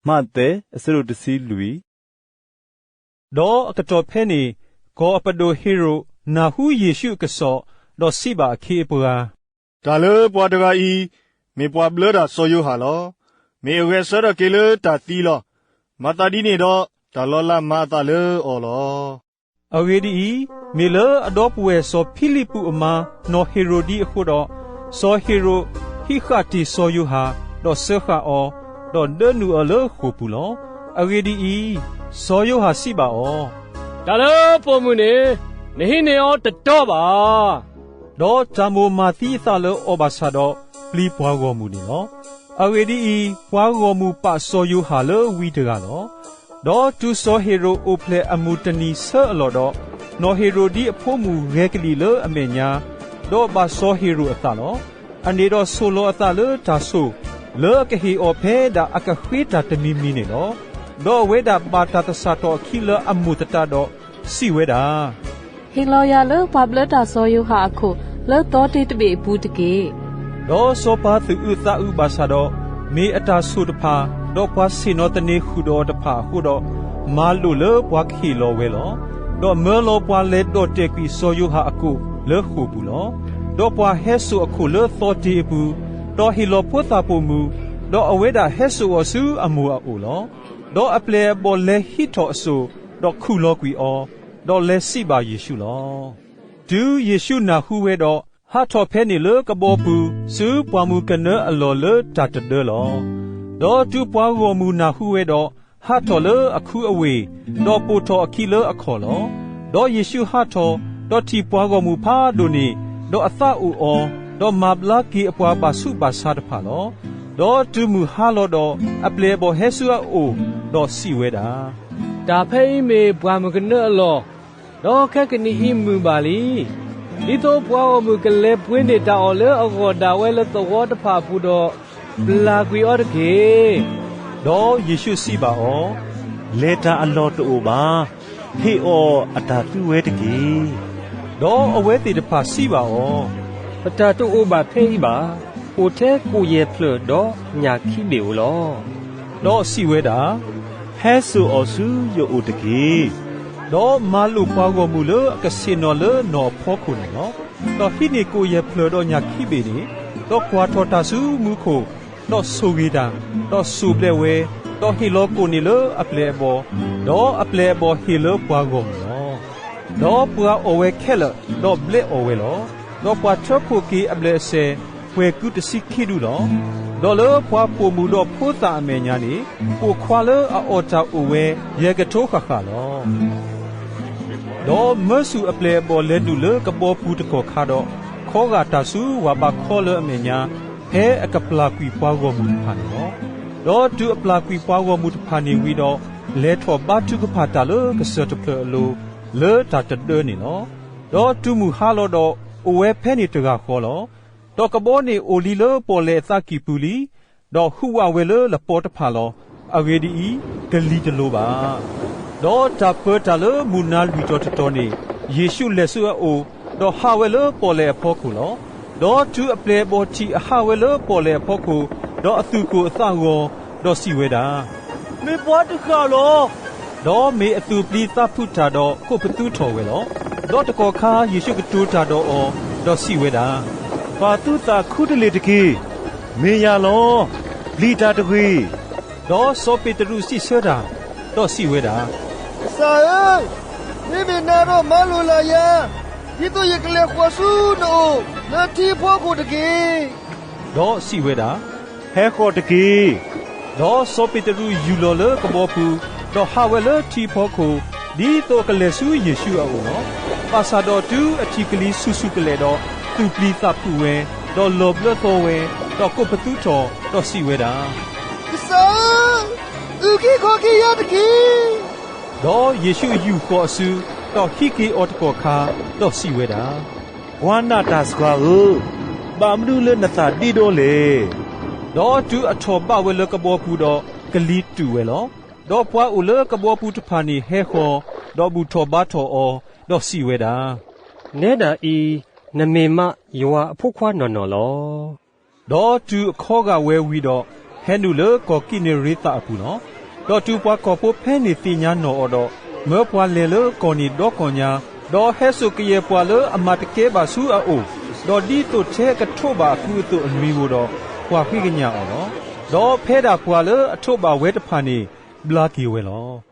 มาเตอสรุดสีลุยดอกระจอเพนีก็อปโดฮิโรนาหูเยซูกษอดอสิบาเคปัวตาเลปัวตะกาอีเมปัวเบลดาโซยูฮาลอเมเวสระเกเลตาตีลอมาตาดีเนดอตาลอลามาตาเลออลออเวดีเมเลอดอปเวโซฟิลิปุอมาโนเฮโรดีขุดอโซเฮโรฮิคาติโซยูฮาดอเซคาออดอเดนูอเลขุปุลออเวดีโซยูฮาสิบาออตาเลปอมุเนนหิเนอตะตอบาดอจามูมาติซาเลอบาซาดอปลีปวากอมูนีลออเวดีปวากอมูปะโซยูฮาเลวีตกาลอดอตูโซเฮโรโอเพลอมูตนีเซอลอดอโนเฮโรดีอโพมูเรกลีเลอเมญาดอบาโซเฮโรอตาลออันเดดอโซโลอตาเลตาโซเลอกะเฮอเพดาอะกะเฟตาตมีมีเนลอดอเวดาบาตาตซาโตคิเลอมูตตาดอสิเวดาฮิโลยาเลปับเลตาโซยูฮาคุเลตอติตเบบูตเกดอโซปาตุอุตาอุบาซาดอมีอตาสุดพาดอกวาสิโนตเนขุดอตพาขุดอมาลุเลปวาคิโลเวลอดอเมโลปวาเลดอเตกิโซยูฮาอคุเลขุบุลอดอปวาเฮซุอคุเลโตติบุดอฮิโลพุตาปุมูดออเวดาเฮซุอซุอมูอาอูลอดออเปเลบอเลฮิโตอซุดอคุโลกุยอดอเลสิบาเยซูลอดูเยซูนาฮูเวดอဟာထော်ဖဲနေလေကဘောပူစူပွားမှုကနအလောလေတတ်တယ်လောဒေါ်တူပွားဝမူနာဟုဝဲတော့ဟာထော်လေအခုအဝေဒေါ်ပူထော်အခီလေအခေါ်လောဒေါ်ယေရှုဟာထော်ဒေါ်တီပွားဝမူဖာဒိုနီဒေါ်အသအူအောဒေါ်မဘလာကီအပွားပါစုပါစားတဖာလောဒေါ်တူမူဟာလောတော့အပလေဘောဟဲဆူအိုဒေါ်စီဝဲတာဒါဖဲမေပွားမှုကနအလောဒေါ်ခက်ကနီအီမူပါလီဒီတော့ပွားမှုကလေးပွင့်နေတာအော်လေအကောဒါဝဲလေတော့တဖာပူတော့ဘလာကွီအော်တကေဒေါ်ယေရှုစီပါအောလေတာအလောတူပါဟေအောအတာသူဝဲတကြီးဒေါ်အဝဲတီတဖာစီပါအောအတာတူပါဖေးပါဟိုထဲကိုရဲဖလတော့ညာခိလေလောဒေါ်စီဝဲတာဟဲဆူအော်ဆူယိုဦးတကြီးဒေါ်မာလူပွားကိုမူလကစင်နော်လနော်ဖောခုန်နော်ဒေါ်ဟိနေကိုရဖလတော့ညာခိပေနေဒေါ်ကွာထော်တာစုမူခိုဒေါ်ဆူဂီတာဒေါ်ဆူပလေဝဲဒေါ်ဟီလောကိုနေလအပလေဘောဒေါ်အပလေဘောဟီလောပွားကိုနော်ဒေါ်ပွားအဝဲခဲလဒေါ်ဘလေအဝဲလောဒေါ်ပွားချောဖိုကီအပလေဆေဝဲကုတစီခိဒူလောဒေါ်လပွားပိုမူတော့ဖိုးတာအမေညာနေပိုခွာလအော်တာအဝဲရေကထိုးခါခါလောဒေါ်မဆူအပလေဘောလဲဒူလကဘောပူတကောခါတော့ခောဂါတဆူဝါဘခောလအမေညာဟဲအကပလာကွီပွားကောမူဖာနော်ဒေါ်တူအပလာကွီပွားကောမူတဖာနေဝီတော့လဲထောဘတ်တုကဖာတာလကဆတ်တဖလိုလဲတာတဒနေနော်ဒေါ်တူမူဟာလောတော့အဝဲဖဲနေတကခောလောဒေါ်ကဘောနေအိုလီလပေါ်လေသကီပူလီဒေါ်ဟူဝဝဲလလပေါ်တဖာလောအဝေဒီဂလီတလိုပါဒေါ်တာပတာလမူနာလီတော်တော်နေယေရှုလက်ဆွအိုဒေါ်ဟာဝဲလပေါ်လေဖောခုလောဒေါ်တူအပလေဘောတီအဟာဝဲလပေါ်လေဖောခုဒေါ်အသူကိုအသရောဒေါ်စီဝဲတာမေပွားတခါလောဒေါ်မေအသူပလီသဖုတာတော့ကိုပတူထော်ဝဲလောဒေါ်တကောခါယေရှုကတူတာတော့အော်ဒေါ်စီဝဲတာပါတုတာခုတလေတကြီးမေယာလောလီတာတကြီးဒေါ်စောပေတရုစီဆွတာဒေါ်စီဝဲတာဆာယေမိနာရောမလူလာယာဒီတော့ရကလေခွာဆူနိုနာတီဖို့ကိုတကြီးဒေါ်စီဝဲတာဟဲခေါ်တကြီးဒေါ်စောပေတရုယူလောလကဘောပူဒေါ်ဟာဝဲလတီဖို့ကိုဒီတော့ကလေဆူယေရှုအောနော်ပါစာတော်တူအချီကလီဆူဆူကလေတော့သူပလီသပူဝဲဒေါ်လောဘလသောဝဲဒေါ်ကိုပတူတော်ဒေါ်စီဝဲတာဆာဥကီခေါ်ကီရတကြီးဒေါ်ယေရှုယူခေါ်ဆူဒေါ်ခိကီအော်တကောခါဒေါ်စီဝဲတာဝါနာတာစကွာကိုဘာမလူလနသာတီတော့လေဒေါ်တူအထောပဝဲလကဘောပူတော့ကလီတူဝဲလောဒေါ်ပွားဦးလကဘောပူတဖာနီဟဲခေါ်ဒေါ်ဘူးထောဘာထောအောဒေါ်စီဝဲတာနေတာဤနမေမယောအဖို့ခွာနော်နော်လောဒေါ်တူအခောကဝဲဝီတော့ဟဲနူလကောကိနေရိတာအပူနော် ดอจูปัวกอปูแพนิติญาโนอดอเมื่อปัวเลเลกอนีดอกอญาดอเฮสุกเยปัวเลอมาตะเกบาสูอาโอดอดีตุเชกะโทบาคูตุอมีโวดอปัวพิกญาออดอแพดาปัวเลออโทบาเวตพานีบลากีเวลอ